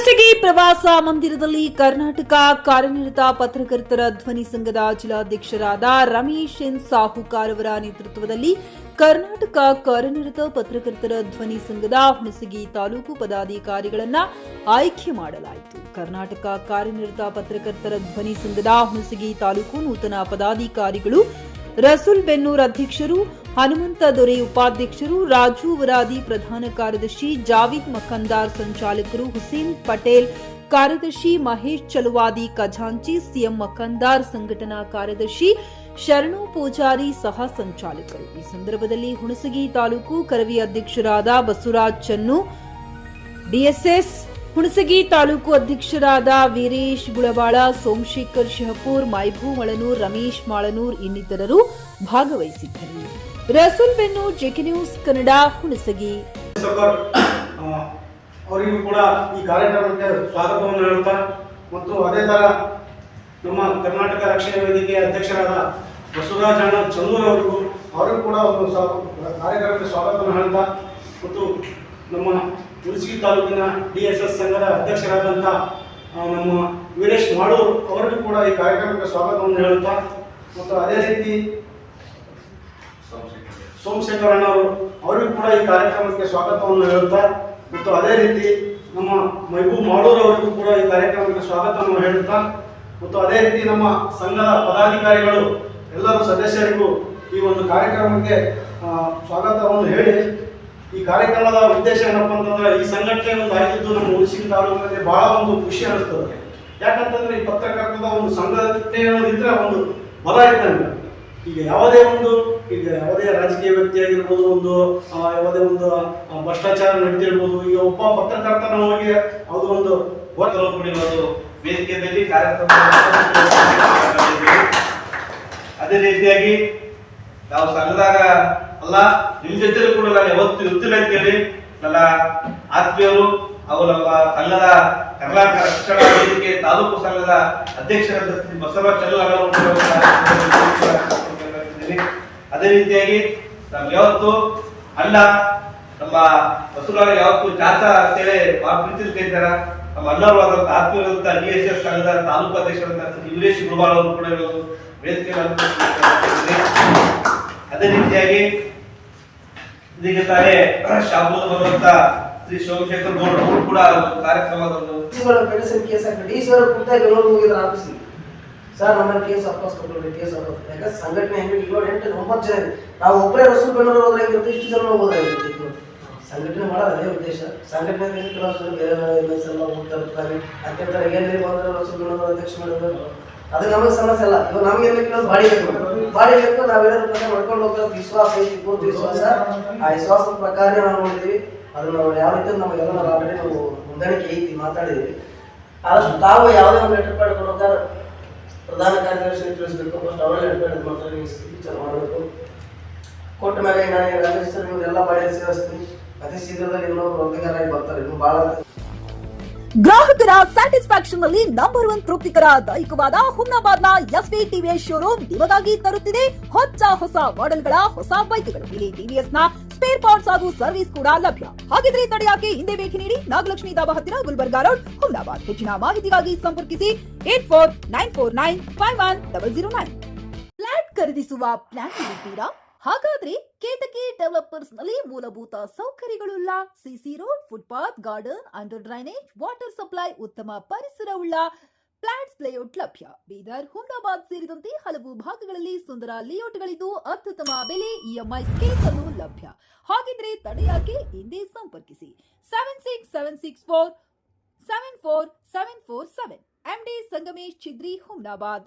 ಹುಣಸಗಿ ಪ್ರವಾಸ ಮಂದಿರದಲ್ಲಿ ಕರ್ನಾಟಕ ಕಾರ್ಯನಿರತ ಪತ್ರಕರ್ತರ ಧ್ವನಿ ಸಂಘದ ಜಿಲ್ಲಾಧ್ಯಕ್ಷರಾದ ರಮೇಶ್ ಎನ್ ಸಾಹುಕಾರ್ ಅವರ ನೇತೃತ್ವದಲ್ಲಿ ಕರ್ನಾಟಕ ಕಾರ್ಯನಿರತ ಪತ್ರಕರ್ತರ ಧ್ವನಿ ಸಂಘದ ಹುಣಸಗಿ ತಾಲೂಕು ಪದಾಧಿಕಾರಿಗಳನ್ನು ಆಯ್ಕೆ ಮಾಡಲಾಯಿತು. ಕರ್ನಾಟಕ ಕಾರ್ಯನಿರತ ಪತ್ರಕರ್ತರ ಧ್ವನಿ ಸಂಘದ ಹುಣಸಗಿ ತಾಲೂಕು ನೂತನ ಪದಾಧಿಕಾರಿಗಳು ರಸೂಲ್ ಬೆನ್ನೂರ್ ಅಧ್ಯಕ್ಷರು, ಹನುಮಂತ ದೊರೆ ಉಪಾಧ್ಯಕ್ಷರು, ರಾಜು ವರಾದಿ ಪ್ರಧಾನ ಕಾರ್ಯದರ್ಶಿ, ಜಾವೀದ್ ಮಖಂದಾರ್ ಸಂಚಾಲಕರು, ಹುಸೇನ್ ಪಟೇಲ್ ಕಾರ್ಯದರ್ಶಿ, ಮಹೇಶ್ ಚಲುವಾದಿ ಖಜಾಂಚಿ, ಸಿಎಂ ಮಖಂದಾರ್ ಸಂಘಟನಾ ಕಾರ್ಯದರ್ಶಿ, ಶರಣು ಪೂಜಾರಿ ಸಹ ಸಂಚಾಲಕರು. ಈ ಸಂದರ್ಭದಲ್ಲಿ ಹುಣಸಗಿ ತಾಲೂಕು ಕರವಿ ಅಧ್ಯಕ್ಷರಾದ ಬಸವರಾಜ್ ಚನ್ನು, ಡಿಎಸ್ಎಸ್ ಹುಣಸಗಿ ತಾಲೂಕು ಅಧ್ಯಕ್ಷರಾದ ವೀರೇಶ್ ಗುಳಬಾಳ, ಸೋಮಶೇಖರ್ ಶಹಪೂರ್, ಮೈಭೂ ಮಳನೂರ್, ರಮೇಶ್ ಮಾಳನೂರ್ ಇನ್ನಿತರರು ಭಾಗವಹಿಸಿದ್ದರು. ರಸೂಲ್ ಬೆನ್ನೂರ್, ಜೆಕೆ ನ್ಯೂಸ್ ಕನ್ನಡ, ಹುಣಸಗಿ. ಅವರಿಗೂ ಕೂಡ ಈ ಕಾರ್ಯಕ್ರಮಕ್ಕೆ ಸ್ವಾಗತವನ್ನು ಹೇಳುತ್ತಾ ಮತ್ತು ಅದೇ ತರ ನಮ್ಮ ಕರ್ನಾಟಕ ರಕ್ಷಣಾ ವೇದಿಕೆಯ ಅಧ್ಯಕ್ಷರಾದ ಬಸವರಾಜ್ ಚನ್ನೂರ್ ಅವರಿಗೂ ಕೂಡ ಒಂದು ಕಾರ್ಯಕ್ರಮಕ್ಕೆ ಸ್ವಾಗತವನ್ನು ಹೇಳುತ್ತಾ ಮತ್ತು ನಮ್ಮ ಹುಣಸಗಿ ತಾಲೂಕಿನ ಡಿಎಸ್ಎಸ್ ಸಂಘದ ಅಧ್ಯಕ್ಷರಾದಂಥ ನಮ್ಮ ವೀರೇಶ್ ಮಾಳೂರ್ ಅವರಿಗೂ ಕೂಡ ಈ ಕಾರ್ಯಕ್ರಮಕ್ಕೆ ಸ್ವಾಗತವನ್ನು ಹೇಳುತ್ತಾ ಮತ್ತು ಅದೇ ರೀತಿ ಸೋಮಶೇಖರ್ ಅಣ್ಣವರು ಅವರಿಗೂ ಕೂಡ ಈ ಕಾರ್ಯಕ್ರಮಕ್ಕೆ ಸ್ವಾಗತವನ್ನು ಹೇಳುತ್ತಾ ಮತ್ತು ಅದೇ ರೀತಿ ನಮ್ಮ ಮೈಬೂಬ್ ಮಾಳೂರ್ ಅವರಿಗೂ ಕೂಡ ಈ ಕಾರ್ಯಕ್ರಮಕ್ಕೆ ಸ್ವಾಗತವನ್ನು ಹೇಳುತ್ತಾ ಮತ್ತು ಅದೇ ರೀತಿ ನಮ್ಮ ಸಂಘದ ಪದಾಧಿಕಾರಿಗಳು ಎಲ್ಲರೂ ಸದಸ್ಯರಿಗೂ ಈ ಒಂದು ಕಾರ್ಯಕ್ರಮಕ್ಕೆ ಸ್ವಾಗತವನ್ನು ಹೇಳಿ, ಈ ಕಾರ್ಯಕ್ರಮದ ಉದ್ದೇಶ ಏನಪ್ಪ ಅಂತಂದ್ರೆ ಈ ಸಂಘಟನೆ ಒಂದು ಆಗಿದ್ದು ನಮ್ಮ ಹುಣಸಗಿ ತಾಲೂಕಿನಲ್ಲಿ ಬಹಳ ಒಂದು ಖುಷಿ ಅನಿಸ್ತದೆ. ಯಾಕಂತಂದ್ರೆ ಈ ಪತ್ರಕರ್ತರ ಒಂದು ಸಂಘಟನೆ ಅನ್ನೋದಿದ್ರೆ ಒಂದು ಬಲ ಇದ್ದಂಗೆ. ಈಗ ಯಾವುದೇ ರಾಜಕೀಯ ವ್ಯಕ್ತಿ ಆಗಿರ್ಬೋದು, ಯಾವುದೇ ಒಂದು ಭ್ರಷ್ಟಾಚಾರ ನಡೀತಿರ್ಬೋದು, ಈಗ ಒಬ್ಬ ಪತ್ರಕರ್ತನ ಹೋಗಿ ಅದು ಒಂದು ವೇದಿಕೆಯಲ್ಲಿ ಕಾರ್ಯಕ್ರಮ ಅದೇ ರೀತಿಯಾಗಿ ನಾವು ಸಂಘದಾಗ ಅಲ್ಲ ನಿಮ್ ಜೊತೆ ಕೂಡ ನಾನು ಯಾವತ್ತು ಇರ್ತೀನಿ ಅಂತೇಳಿ ನನ್ನ ಆತ್ಮೀಯರು ಹಾಗೂ ನಮ್ಮ ಸಂಘದ ಕರ್ನಾಟಕ ರಕ್ಷಣಾ ವೇದಿಕೆ ತಾಲೂಕು ಸಂಘದ ಅಧ್ಯಕ್ಷರಾದ ಬಸವರಾಜ್ ಚನ್ನೂರ್. ಅದೇ ರೀತಿಯಾಗಿ ನಾವು ಯಾವತ್ತು ಅಣ್ಣ ನಮ್ಮ ಬಸವರಾಜ್ ಯಾವತ್ತು ಚಾಚ ಅಂತೇಳಿ ಪ್ರೀತಿ ಕರೀತಾರ. ನಮ್ಮ ಅಣ್ಣವಾದಂತ ಆತ್ಮೀಯರಾದಂತ ಡಿಎಸ್ಎಸ್ ಸಂಘದ ತಾಲೂಕು ಅಧ್ಯಕ್ಷರಾದಂತ ವೀರೇಶ್ ಗುಳಬಾಳ ಅವರು ಕೂಡ ವೇದಿಕೆ. ಅದೇ ರೀತಿಯಾಗಿ ಇದೀಗ ತಾನೇ ಶಾಪುರ ಬರುವಂತ ಶ್ರೀ ಸೋಮಶೇಖರ್ ಗೌಡ ಅವರು ಕೂಡ ಕಾರ್ಯಕ್ರಮದ ಸರ್ ನಮ್ಮಲ್ಲಿ ಕೇಸ್ ವಾಪಸ್ ತಗೊಳ್ಳಿ, ಕೇಸ್ ವಾಪಸ್. ಯಾಕಂದ್ರೆ ಸಂಘಟನೆ ಹೆಂಗೆ 8-9 ಜನ ನಾವು ಒಬ್ಬರೇ ರಸೂಲ್ ಬೆನ್ನೂರ್ ಹೋದ್ರೆ ಹೆಂಗಿರುತ್ತೆ, ಇಷ್ಟು ಜನ ಹೋಗೋದಾಗಿರುತ್ತೆ. ಸಂಘಟನೆ ಮಾಡೋದು ಅದೇ ಉದ್ದೇಶ. ಸಂಘಟನೆ ಬೇರೆ ಎಲ್ಲ ಹೋಗ್ತಾ ಇರ್ತಾರೆ. ಅತ್ಯಂತ ಏನ್ರಿ ಬಂದ್ರೆ ರಸೂಲ್ ಬೆನ್ನೂರ್ ಅಧ್ಯಕ್ಷ ಮಾಡಿದ್ರು ಅದು ನಮಗೆ ಸಮಸ್ಯೆ ಅಲ್ಲ. ಇವಾಗ ನಮ್ಗೆ ಏನು ಬಾಡಿ ಬೇಕು, ನಾವೇನೋ ಮಾಡ್ಕೊಂಡು ಹೋಗ್ತಾ ವಿಶ್ವಾಸ ಐತಿ, ಪೂರ್ತಿ ವಿಶ್ವಾಸ. ಆ ವಿಶ್ವಾಸದ ಪ್ರಕಾರ ನಾವು ನೋಡಿದ್ವಿ. ಅದನ್ನ ನಾವು ಯಾವ ರೀತಿ ನಮಗೆಲ್ಲ ಆಲ್ರೆಡಿ ನಾವು ಹೊಂದಾಣಿಕೆ ಐತಿ, ಮಾತಾಡಿದ್ವಿ. ಆದಷ್ಟು ತಾವು ಯಾವುದೇ ಒಂದು ಲೆಟರ್ ಪ್ಯಾಡ್ ಕೊಡೋದಾರ ಪ್ರಧಾನ ಕಾರ್ಯದರ್ಶಿ ತಿಳಿಸ್ಬೇಕು. ಫಸ್ಟ್ ಅವರೇ ಲೆಟರ್ ಪ್ಯಾಡ್ ಮಾಡ್ತಾರೆ, ವಿಚಾರ ಮಾಡಬೇಕು. ಕೊಟ್ಟ ಮೇಲೆ ನಾನು ರಾಜೇಶ್ವರ ಎಲ್ಲ ಬಾಡಿ ಸೇರಿಸ್ತೀನಿ. ಅತಿ ಶೀಘ್ರದಲ್ಲಿ ಇನ್ನೊಬ್ರು ಒಪ್ಪಿಗೆರಾಗಿ ಬರ್ತಾರೆ. ಇನ್ನು ಬಹಳ ಗ್ರಾಹಕರ ಸ್ಯಾಟಿಸ್ಫ್ಯಾಕ್ಷನ್ ನಲ್ಲಿ ನಂಬರ್ 1 ತೃಪ್ತಿಕರ ದಾಯಕವಾದ ಹುಮ್ನಾಬಾದ್ನ ಎಸ್ವಿ ಟಿವಿಎಸ್ ಶೋರೂಮ್ ನಿಮಗಾಗಿ ತರುತ್ತಿದೆ ಹೊಸ ಮಾಡೆಲ್ಗಳ ಹೊಸ ಬೈಕ್ಗಳು. ಇಲ್ಲಿ ಟಿವಿಎಸ್ ನ ಸ್ಪೇರ್ ಪಾರ್ಟ್ಸ್ ಹಾಗೂ ಸರ್ವಿಸ್ ಕೂಡ ಲಭ್ಯ. ಹಾಗಿದ್ರೆ ತಡೆಯಾಕೆ ಹಿಂದೆ ಭೇಟಿ ನೀಡಿ. ನಾಗಲಕ್ಷ್ಮಿ ದಾಬಾ ಹತ್ತಿರ ಗುಲ್ಬರ್ಗಾ ರೋಡ್, ಹುಮ್ನಾಬಾದ್. ಹೆಚ್ಚಿನ ಮಾಹಿತಿಗಾಗಿ ಸಂಪರ್ಕಿಸಿ 8494951009. ಫ್ಲಾಟ್ ಖರೀದಿಸುವ ಪ್ಲಾನ್ ಇದ್ದೀರಾ? ಹಾಗಾದ್ರೆ ಕೇತಕಿ ಡೆವಲಪರ್ಸ್ ನಲ್ಲಿ ಮೂಲಭೂತ ಸೌಕರ್ಯಗಳುಳ್ಳ CC road, footpath, garden, under drainage, water supply, ಉತ್ತಮ ಪರಿಸರವುಳ್ಳ ಫ್ಲಾಟ್ಸ್ ಲೇಔಟ್ ಲಭ್ಯ. ಬೀದರ್, ಹುಮ್ನಾಬಾದ್ ಸೇರಿದಂತೆ ಹಲವು ಭಾಗಗಳಲ್ಲಿ ಸುಂದರ ಲೇಔಟ್ಗಳಿದ್ದು ಅತ್ಯುತ್ತಮ ಬೆಲೆ, ಇಎಂಐ ಸ್ಕೀಮ್ಸ್ ಅನ್ನು ಲಭ್ಯ. ಹಾಗಿದ್ರೆ ತಡೆಯಾಕೆ ಹಿಂದೆ ಸಂಪರ್ಕಿಸಿ 7676474747. MD ಸಂಗಮೇಶ್ ಚಿದ್ರಿ, ಹುಮ್ನಾಬಾದ್.